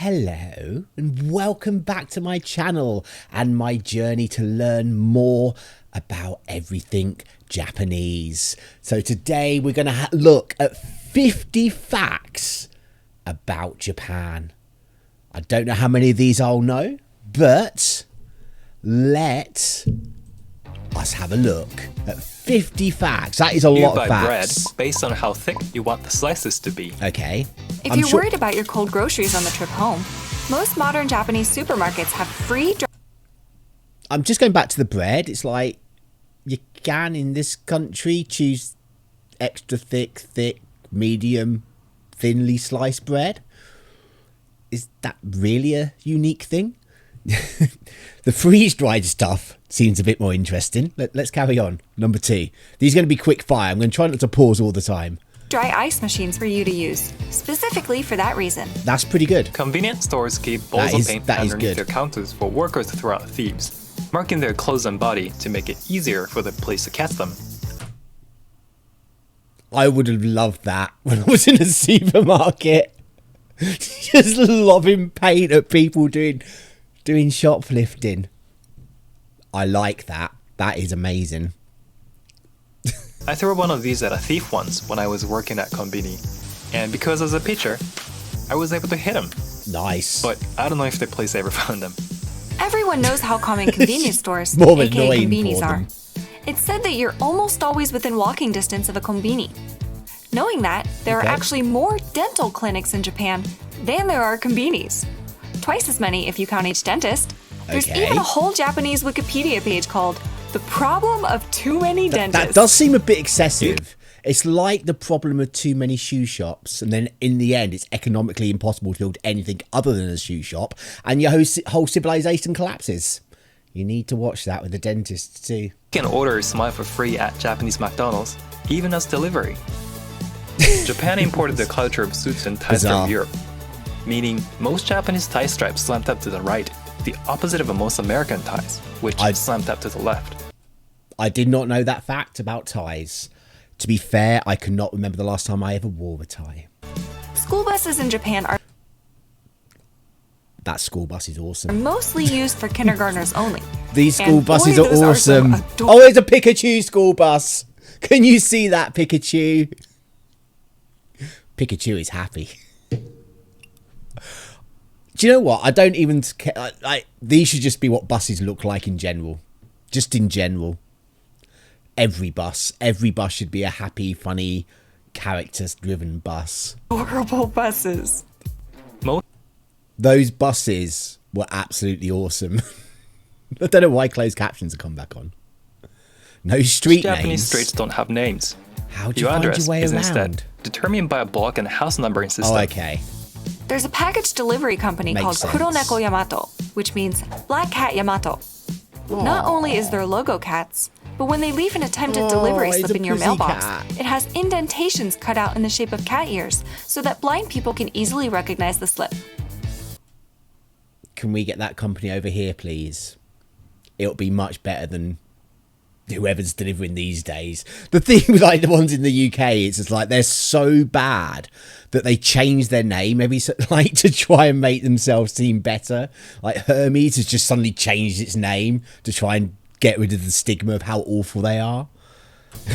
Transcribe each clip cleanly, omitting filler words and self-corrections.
Hello and welcome back to my channel and my journey to learn more about everything Japanese. So today we're going to look at 50 facts about Japan. I don't know how many of these I'll know, but let us have a look at 50 facts. That is a lot of facts. Bread based on how thick you want the slices to be. Okay. If you're worried about your cold groceries on the trip home, most modern Japanese supermarkets have free... I'm just going back to the bread. It's like you can in this country choose extra thick, medium, thinly sliced bread. Is that really a unique thing? The freeze-dried stuff seems a bit more interesting. Let's carry on. Number 2. These are going to be quick fire. I'm going to try not to pause all the time. Dry ice machines for you to use, specifically for that reason. That's pretty good. Convenience stores keep bowls of paint underneath their counters for workers to throw out thieves, marking their clothes and body to make it easier for the police to catch them. I would have loved that when I was in a supermarket. Just lobbing paint at people doing shoplifting. I like that. That is amazing. I threw one of these at a thief once when I was working at Konbini, and because I was a pitcher, I was able to hit him. Nice. But I don't know if the police ever found him. Everyone knows how common convenience stores, more aka annoying konbinis, for are. them. It's said that you're almost always within walking distance of a konbini. Knowing that, there are actually more dental clinics in Japan than there are konbinis. Twice as many if you count each dentist. There's even a whole Japanese Wikipedia page called The Problem of Too Many Dentists. That does seem a bit excessive. It's like the problem of too many shoe shops, and then in the end it's economically impossible to build anything other than a shoe shop, and your whole civilization collapses. You need to watch that with the dentist too. You can order a smile for free at Japanese McDonald's, even as delivery. Japan imported the culture of suits and ties from Europe, meaning most Japanese tie stripes slant up to the right, the opposite of most American ties, which slant up to the left. I did not know that fact about ties. To be fair, I cannot remember the last time I ever wore a tie. School buses in Japan are... That school bus is awesome. Mostly used for kindergartners only. These school buses are awesome. Oh, it's a Pikachu school bus. Can you see that, Pikachu? Pikachu is happy. Do you know what? I don't even care. These should just be what buses look like in general. Just in general. Every bus should be a happy, funny, character-driven bus. Horrible buses. Those buses were absolutely awesome. I don't know why closed captions have come back on. No street names. Japanese streets don't have names. How do you find your way is around? Instead determined by a block and house numbering system. Oh, okay. There's a package delivery company called Kuroneko Yamato, which means Black Cat Yamato. Not only is their logo cats, but when they leave an attempted delivery slip in your mailbox, it has indentations cut out in the shape of cat ears so that blind people can easily recognize the slip. Can we get that company over here, please? It'll be much better than whoever's delivering these days. The thing with the ones in the UK, it's just like they're so bad that they change their name to try and make themselves seem better. Like Hermes has just suddenly changed its name to try and get rid of the stigma of how awful they are.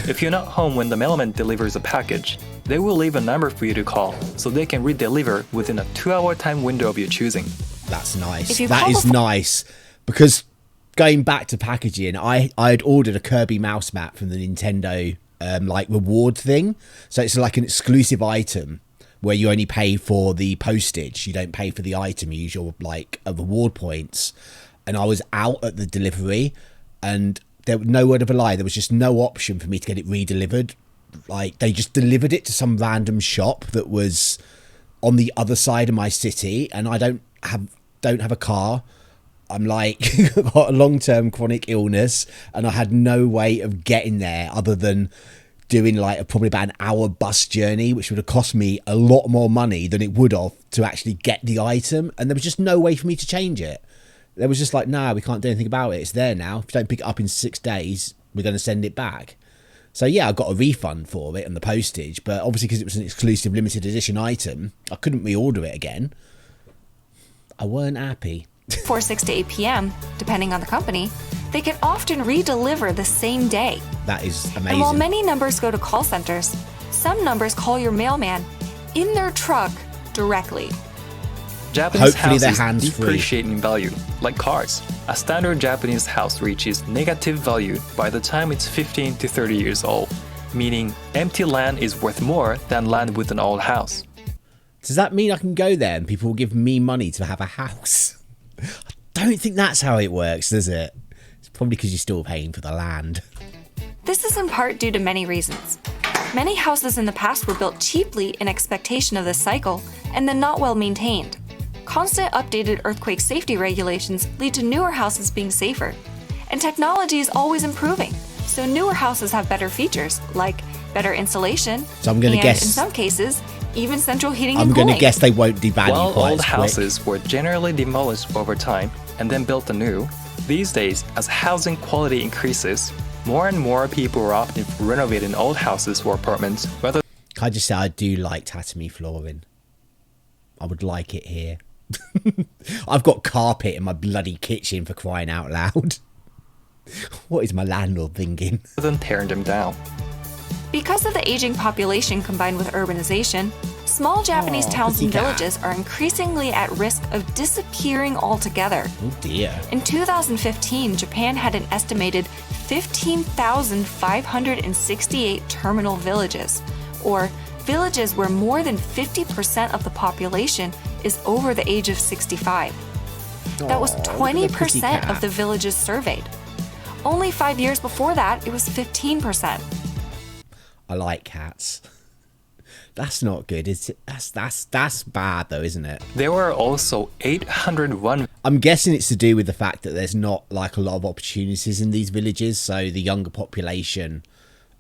If you're not home when the mailman delivers a package, they will leave a number for you to call so they can redeliver within a 2-hour time window of your choosing. That's nice. That is nice. Because going back to packaging, I had ordered a Kirby mouse mat from the Nintendo reward thing. So it's like an exclusive item where you only pay for the postage. You don't pay for the item. You use your reward points. And I was out at the delivery, and there was no word of a lie. There was just no option for me to get it re-delivered. Like they just delivered it to some random shop that was on the other side of my city, and I don't have a car. I'm got a long-term chronic illness, and I had no way of getting there other than doing probably about an hour bus journey, which would have cost me a lot more money than it would have to actually get the item. And there was just no way for me to change it. There was just nah, we can't do anything about it. It's there now. If you don't pick it up in 6 days, we're going to send it back. So yeah, I got a refund for it and the postage, but obviously because it was an exclusive limited edition item, I couldn't reorder it again. I weren't happy. 6 to 8 p.m., depending on the company, they can often re-deliver the same day. That is amazing. And while many numbers go to call centers, some numbers call your mailman in their truck directly. Japanese Hopefully they're houses hands-free. depreciate in value, like cars. A standard Japanese house reaches negative value by the time it's 15 to 30 years old, meaning empty land is worth more than land with an old house. Does that mean I can go there and people will give me money to have a house? I don't think that's how it works, does it? It's probably because you're still paying for the land. This is in part due to many reasons. Many houses in the past were built cheaply in expectation of this cycle and then not well maintained. Constant updated earthquake safety regulations lead to newer houses being safer. And technology is always improving, so newer houses have better features, like better insulation, So I'm gonna guess- in some cases, even central heating I'm and cooling. going to guess they won't devalue While quite old as quick. houses were generally demolished over time and then built anew, these days, as housing quality increases, more and more people are opting for renovating old houses or apartments, whether Can I just say I do like tatami flooring? I would like it here. I've got carpet in my bloody kitchen, for crying out loud. What is my landlord thinking? than tearing them down. Because of the aging population combined with urbanization, small Japanese towns and pussycat. villages are increasingly at risk of disappearing altogether. Oh dear. In 2015, Japan had an estimated 15,568 terminal villages, or villages where more than 50% of the population is over the age of 65. That was Aw, look at the 20% pussycat. of the villages surveyed. Only 5 years before that, it was 15%. I like cats. That's not good, is it? That's bad though, isn't it? There were also 801 I'm guessing it's to do with the fact that there's not like a lot of opportunities in these villages, so the younger population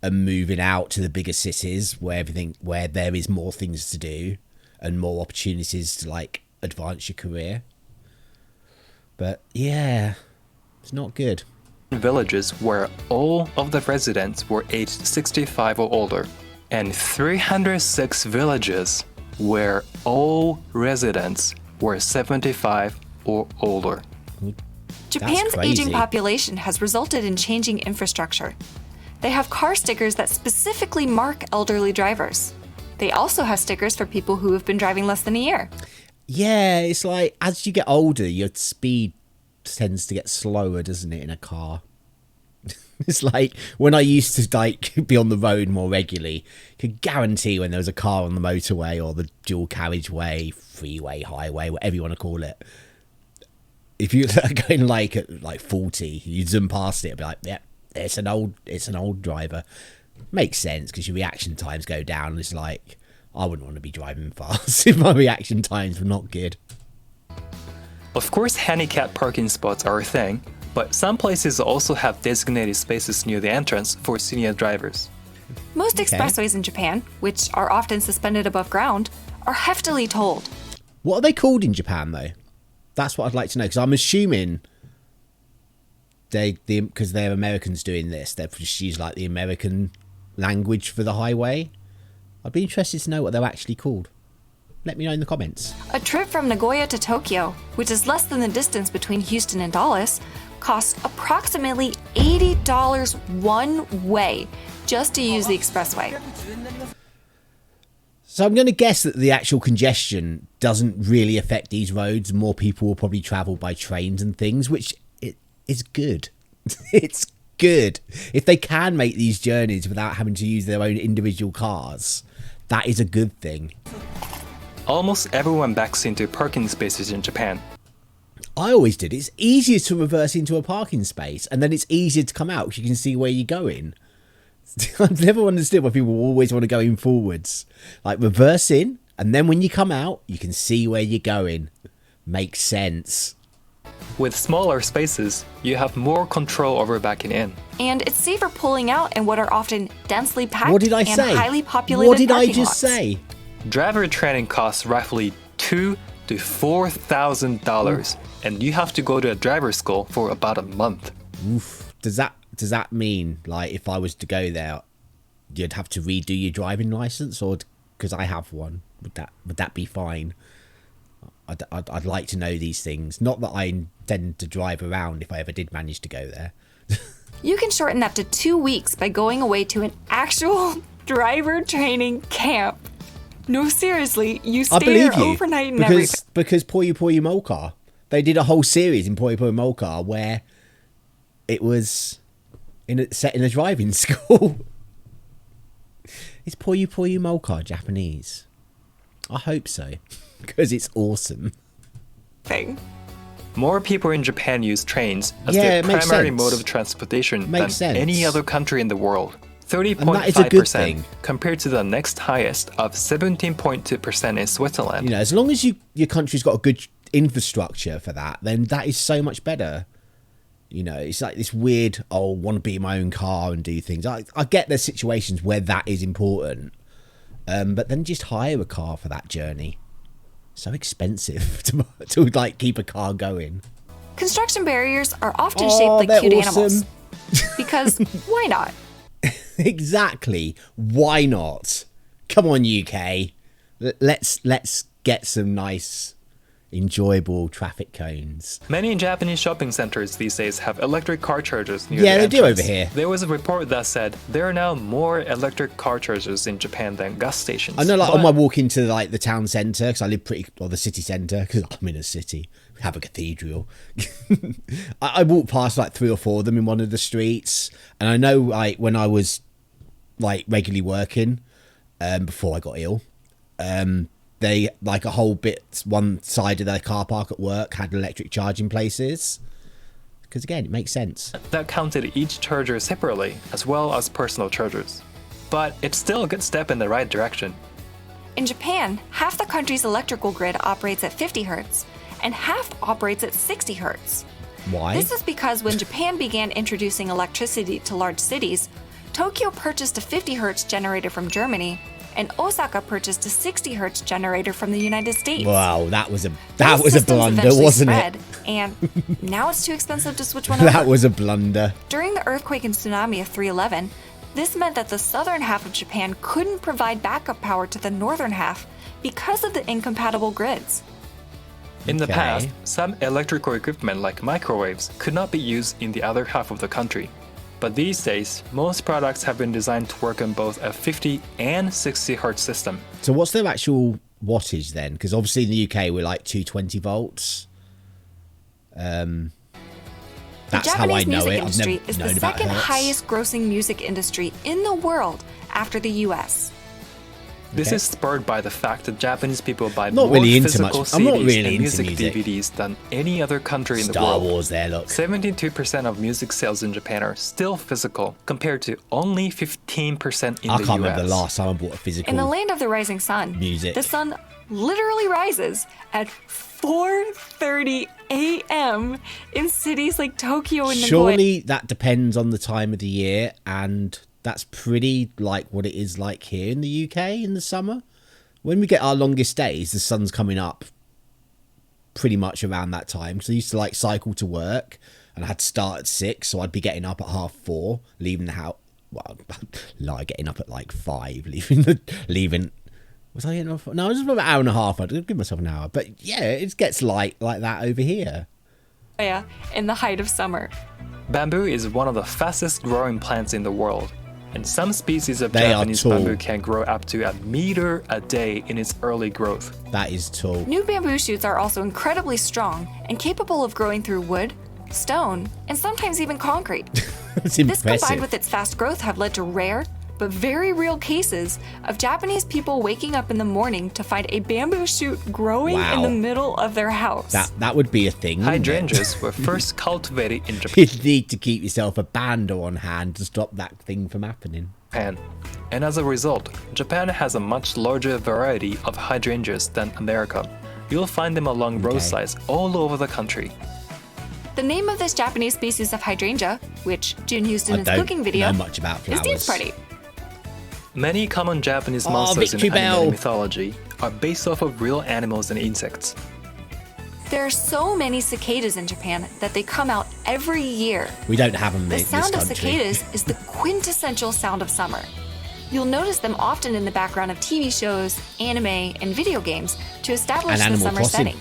are moving out to the bigger cities where there is more things to do and more opportunities to like advance your career. But yeah, it's not good. villages where all of the residents were aged 65 or older, and 306 villages where all residents were 75 or older. Japan's crazy. aging population has resulted in changing infrastructure. They have car stickers that specifically mark elderly drivers. They also have stickers for people who have been driving less than a year. Yeah, it's like as you get older, your speed tends to get slower, doesn't it, in a car? It's like when I used to like be on the road more regularly, could guarantee when there was a car on the motorway or the dual carriageway, freeway, highway, whatever you want to call it. If you're going like at like 40, you zoom past it, it'd be like, yeah, it's an old driver. Makes sense because your reaction times go down. It's like I wouldn't want to be driving fast if my reaction times were not good. Of course, handicap parking spots are a thing, but some places also have designated spaces near the entrance for senior drivers. Most Okay. expressways in Japan, which are often suspended above ground, are heftily tolled. What are they called in Japan though? That's what I'd like to know because I'm assuming because they're Americans doing this, they've just used like the American language for the highway. I'd be interested to know what they're actually called. Let me know in the comments. A trip from Nagoya to Tokyo, which is less than the distance between Houston and Dallas, costs approximately $80 one way just to use the expressway. So I'm going to guess that the actual congestion doesn't really affect these roads. More people will probably travel by trains and things, which is good. It's good. If they can make these journeys without having to use their own individual cars, that is a good thing. Almost everyone backs into parking spaces in Japan. I always did. It's easier to reverse into a parking space and then it's easier to come out because you can see where you're going. I've never understood why people always want to go in forwards. Like reverse in and then when you come out, you can see where you're going. Makes sense. With smaller spaces, you have more control over backing in. And it's safer pulling out in what are often densely packed What did I and say? highly populated What did I parking just lots. say? Driver training costs roughly $2,000 to $4,000, and you have to go to a driver school for about a month. Oof. Does that mean like if I was to go there, you'd have to redo your driving license, or because I have one, would that be fine? I'd like to know these things. Not that I intend to drive around if I ever did manage to go there. You can shorten that to 2 weeks by going away to an actual driver training camp. No, seriously, you stay there overnight and everything. Because Puyo Puyo Molcar, they did a whole series in Puyo Puyo Molcar where it was set in a driving school. Is Puyo Puyo Molcar Japanese? I hope so, because it's awesome. More people in Japan use trains as their primary mode of transportation than any other country in the world. 30.5% compared to the next highest of 17.2% in Switzerland. You know, as long as your country's got a good infrastructure for that, then that is so much better. You know, it's like this weird, want to be in my own car and do things. I get there's situations where that is important, but then just hire a car for that journey. So expensive to like keep a car going. Construction barriers are often shaped like cute animals. Because why not? Exactly. Why not? Come on, UK. Let's get some nice, enjoyable traffic cones. Many Japanese shopping centers these days have electric car chargers near the entrance. do over here. There was a report that said there are now more electric car chargers in Japan than gas stations. I know, like on my walk into like the town centre, because I live or the city centre, because I'm in a city. We have a cathedral. I walked past like 3 or 4 of them in one of the streets, and I know like when I was like regularly working before I got ill, they like a whole bit, one side of their car park at work had electric charging places, because again it makes sense. That counted each charger separately as well as personal chargers, but it's still a good step in the right direction. In Japan, half the country's electrical grid operates at 50 Hz and half operates at 60 Hz. Why? This is because when Japan began introducing electricity to large cities, Tokyo purchased a 50 Hz generator from Germany, and Osaka purchased a 60 Hz generator from the United States. Wow, that was a blunder, wasn't it? And now it's too expensive to switch one over. That was a blunder. During the earthquake and tsunami of 3/11, this meant that the southern half of Japan couldn't provide backup power to the northern half because of the incompatible grids. In the past, some electrical equipment like microwaves could not be used in the other half of the country. But these days, most products have been designed to work on both a 50 and 60 Hz system. So what's their actual wattage then? Because obviously in the UK we're like 220 volts. That's how I know it. I've never known about it. The Japanese music industry is the second highest grossing music industry in the world after the US. This is spurred by the fact that Japanese people buy more physical CDs and music DVDs than any other country in the world. Star Wars there, look. 72% of music sales in Japan are still physical, compared to only 15% in the US. I can't remember the last time I bought a physical In the land of the rising sun, the sun literally rises at 4:30 a.m. in cities like Tokyo and Nagoya. Surely that depends on the time of the year, and that's pretty like what it is like here in the UK in the summer. When we get our longest days, the sun's coming up pretty much around that time. So I used to like cycle to work, and I had to start at 6, so I'd be getting up at 4:30, leaving the house. Well, getting up at like 5, leaving. Was I getting up? No, it was about an hour and a half. I'd give myself an hour. But yeah, it gets light like that over here. Yeah, in the height of summer. Bamboo is one of the fastest growing plants in the world. And some species of Japanese bamboo can grow up to 1 meter a day in its early growth. That is tall. New bamboo shoots are also incredibly strong and capable of growing through wood, stone, and sometimes even concrete. That's impressive. This combined with its fast growth have led to rare, but very real cases of Japanese people waking up in the morning to find a bamboo shoot growing in the middle of their house. That would be a thing. Hydrangeas were first cultivated in Japan. You'd need to keep yourself a bando on hand to stop that thing from happening. And as a result, Japan has a much larger variety of hydrangeas than America. You'll find them along roadsides all over the country. The name of this Japanese species of hydrangea, which Jun used in his cooking video, know much about flowers. is Dance Party. Many common Japanese monsters in anime mythology are based off of real animals and insects. There are so many cicadas in Japan that they come out every year. We don't have them in this country. The sound of cicadas is the quintessential sound of summer. You'll notice them often in the background of TV shows, anime, and video games to establish the summer setting.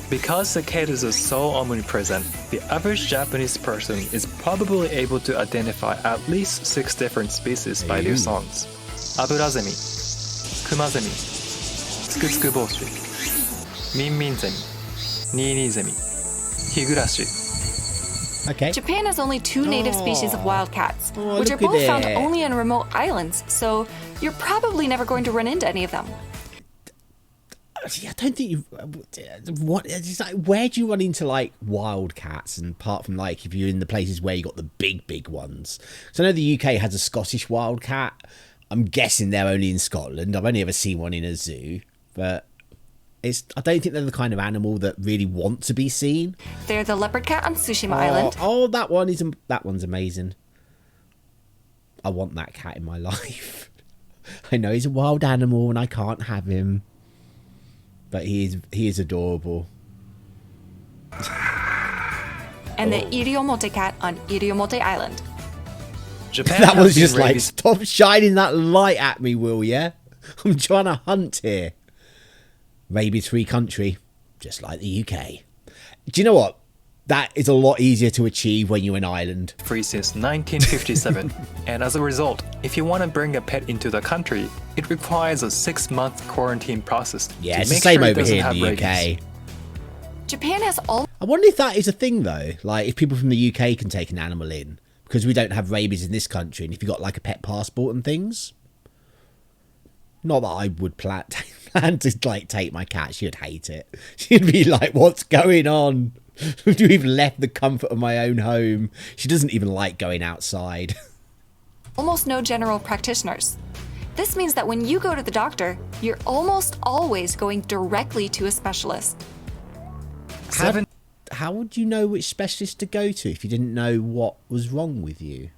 Because cicadas are so omnipresent, the average Japanese person is probably able to identify at least 6 different species by their songs. Aburazemi, Kumazemi, Tsukutsukuboshi, Minminzemi, Niinizemi, Higurashi. Okay. Japan has only 2 native species of wildcats, which are look at both found it. only on remote islands, so you're probably never going to run into any of them. I don't think you. What? It's like, where do you run into like wildcats? And apart from like if you're in the places where you got the big ones. So I know the UK has a Scottish wildcat. I'm guessing they're only in Scotland. I've only ever seen one in a zoo, but I don't think they're the kind of animal that really want to be seen. They're the leopard cat on Tsushima Island. Oh, that one's amazing. I want that cat in my life. I know he's a wild animal and I can't have him. But he is adorable. And the Iriomote cat on Iriomote Island. Japan That has was been just like, rabies- stop shining that light at me, will ya? I'm trying to hunt here. Rabies-free country, just like the UK. Do you know what? That is a lot easier to achieve when you're an island. free since 1957, and as a result, if you want to bring a pet into the country, it requires a 6-month quarantine process Yeah, to it's the make same sure it over doesn't here in have the rabies. UK. Japan has all I wonder if that is a thing, though. Like, if people from the UK can take an animal in, because we don't have rabies in this country, and if you got, like, a pet passport and things. Not that I would plan to, like, take my cat. She'd hate it. She'd be like, what's going on? We've left the comfort of my own home. She doesn't even like going outside. almost no general practitioners. This means that when you go to the doctor, you're almost always going directly to a specialist. How would you know which specialist to go to if you didn't know what was wrong with you?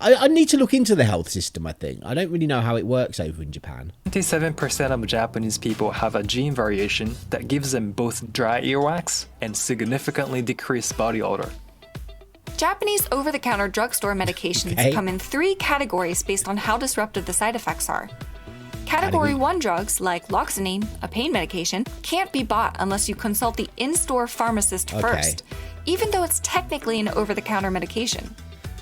I need to look into the health system, I think. I don't really know how it works over in Japan. 27% of Japanese people have a gene variation that gives them both dry earwax and significantly decreased body odor. Japanese over-the-counter drugstore medications Okay. come in 3 categories based on how disruptive the side effects are. Category 1 drugs, like Loxanine, a pain medication, can't be bought unless you consult the in-store pharmacist first, even though it's technically an over-the-counter medication.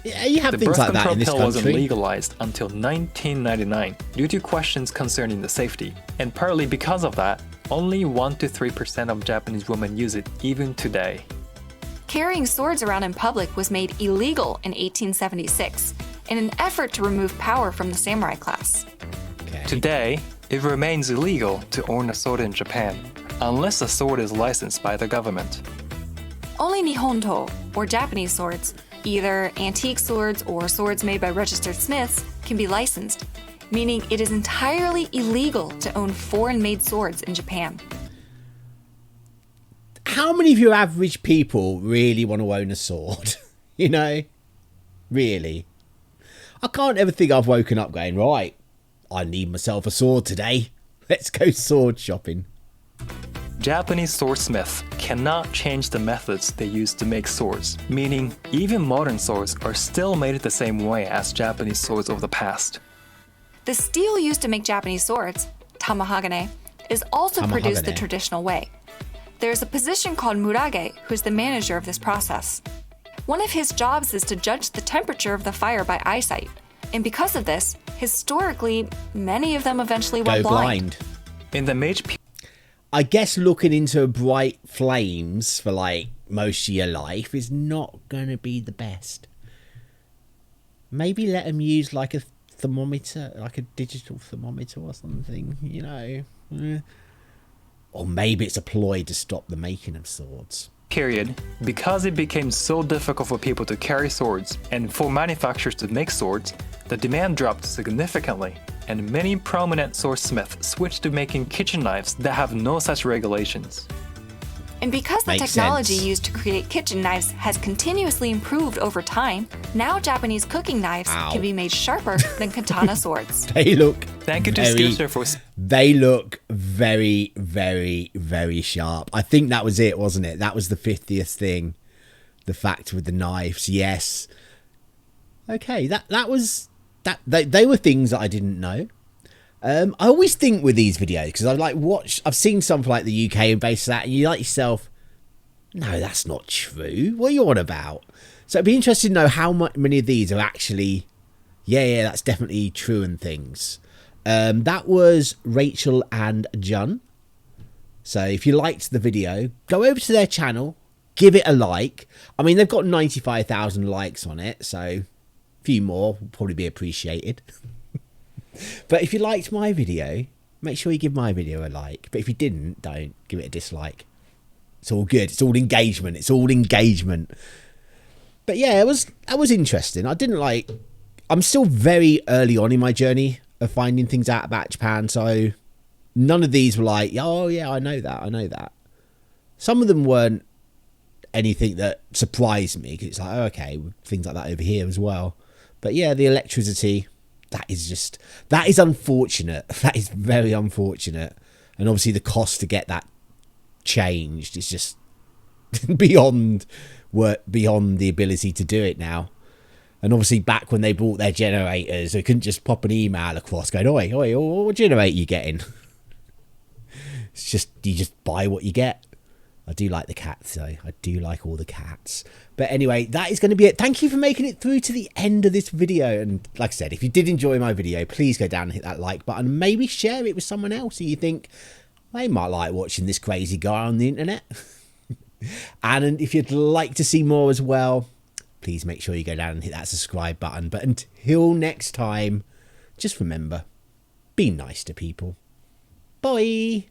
Yeah, you have The things birth like that control in this pill wasn't country. legalized until 1999 due to questions concerning the safety. And partly because of that, only 1 to 3% of Japanese women use it even today. Carrying swords around in public was made illegal in 1876 in an effort to remove power from the samurai class. Okay. Today, it remains illegal to own a sword in Japan, unless the sword is licensed by the government. Only Nihonto, or Japanese swords, either antique swords or swords made by registered smiths, can be licensed, meaning it is entirely illegal to own foreign-made swords in Japan. How many of your average people really want to own a sword? You know? Really? I can't ever think I've woken up going, right, I need myself a sword today. Let's go sword shopping. Japanese swordsmiths cannot change the methods they use to make swords, meaning even modern swords are still made the same way as Japanese swords of the past. The steel used to make Japanese swords, tamahagane, is also produced the Tamahagane. traditional way. There's a position called murage, who's the manager of this process. One of his jobs is to judge the temperature of the fire by eyesight, and because of this, historically, many of them eventually Go went blind. In the Meiji I guess looking into bright flames for like most of your life is not going to be the best. Maybe let them use like a thermometer, like a digital thermometer or something, you know. Or maybe it's a ploy to stop the making of swords. period, because it became so difficult for people to carry swords and for manufacturers to make swords, the demand dropped significantly, and many prominent swordsmiths switched to making kitchen knives that have no such regulations. And because the Makes technology sense. used to create kitchen knives has continuously improved over time, now Japanese cooking knives Ow. can be made sharper than katana swords. They look Thank you to very- Skillshare for They look very, very, very sharp. I think that was it, wasn't it? That was the 50th thing. The fact with the knives, yes. Okay, that was that. They were things that I didn't know. I always think with these videos, because I've seen some for like the UK and based that, and you like yourself, no, that's not true. What are you on about? So it'd be interesting to know how many of these are actually, yeah, that's definitely true and things. That was Rachel and Jun. So if you liked the video, go over to their channel, give it a like. I mean, they've got 95,000 likes on it, so a few more will probably be appreciated. But if you liked my video, make sure you give my video a like. But if you didn't, don't give it a dislike. It's all good. It's all engagement. It's all engagement. But yeah, that was interesting. I'm still very early on in my journey of finding things out about Japan, so none of these were like, oh yeah, I know that. Some of them weren't anything that surprised me, because it's like, oh, okay, things like that over here as well. But yeah, the electricity, that is unfortunate. That is very unfortunate. And obviously the cost to get that changed is just beyond the ability to do it now. And obviously back when they bought their generators, they couldn't just pop an email across going, oi, what generator you getting? It's just, you just buy what you get. I do like the cats though. I do like all the cats. But anyway, that is going to be it. Thank you for making it through to the end of this video. And like I said, if you did enjoy my video, please go down and hit that like button. And maybe share it with someone else who you think they might like watching this crazy guy on the internet. And if you'd like to see more as well, please make sure you go down and hit that subscribe button. But until next time, just remember, be nice to people. Bye.